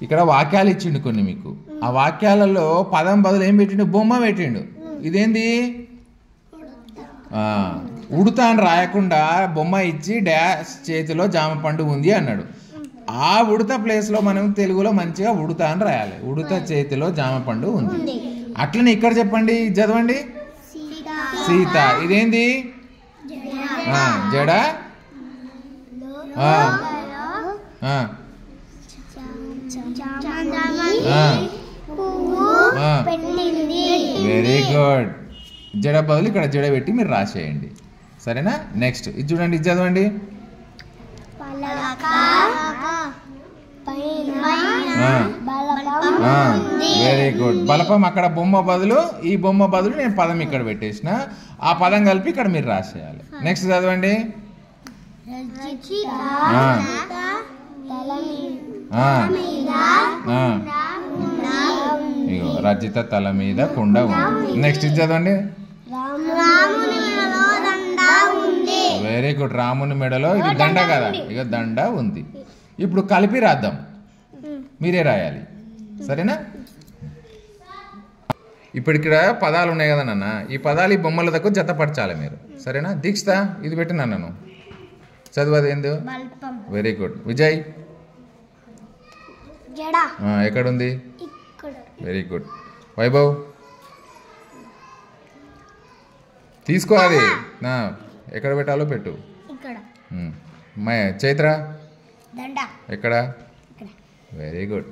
ఇక్కడ వాక్యాలు ఇచ్చిండు కొన్ని మీకు. ఆ వాక్యాలలో పదం బదులు ఏం పెట్టిండు? బొమ్మ పెట్టిండు. ఇదేంది? ఉడతా అని రాయకుండా బొమ్మ ఇచ్చి డాష్ చేతిలో జామ పండు ఉంది అన్నాడు. ఆ ఉడత ప్లేస్లో మనం తెలుగులో మంచిగా ఉడతా అని రాయాలి. ఉడత చేతిలో జామ పండు ఉంది. అట్లనే ఇక్కడ చెప్పండి, చదవండి. సీత. ఇదేంది? జడ. Very good. జడ బదులు ఇక్కడ జడ పెట్టి మీరు రాసేయండి. సరేనా? నెక్స్ట్ ఇది చూడండి, ఇది చదవండి. Very good. బలపం అక్కడ బొమ్మ బదులు, ఈ బొమ్మ బదులు నేను పదం ఇక్కడ పెట్టేసిన. ఆ పదం కలిపి ఇక్కడ మీరు రాసేయాలి. నెక్స్ట్ చదవండి. ఇగో రజిత తల మీద కుండ ఉంది. నెక్స్ట్ ఇది చదవండి. Very good. రాముని మెడలో ఇది దండ కదా, ఇక దండ ఉంది. ఇప్పుడు కలిపి రాద్దాం, మీరే రాయాలి. సరేనా? ఇప్పుడు ఇక్కడ పదాలు ఉన్నాయి కదా నాన్న, ఈ పదాలు ఈ బొమ్మల దగ్గర జతపరచాలి మీరు. సరేనా? దీక్షిత ఇది పెట్టినా నన్ను చదువు ఏందో. Very good. విజయ్ ఎక్కడుంది? Very good. వైభవ్ తీసుకో, అది ఎక్కడ పెట్టాలో పెట్టు. చైత్ర ఎక్కడ? Very good.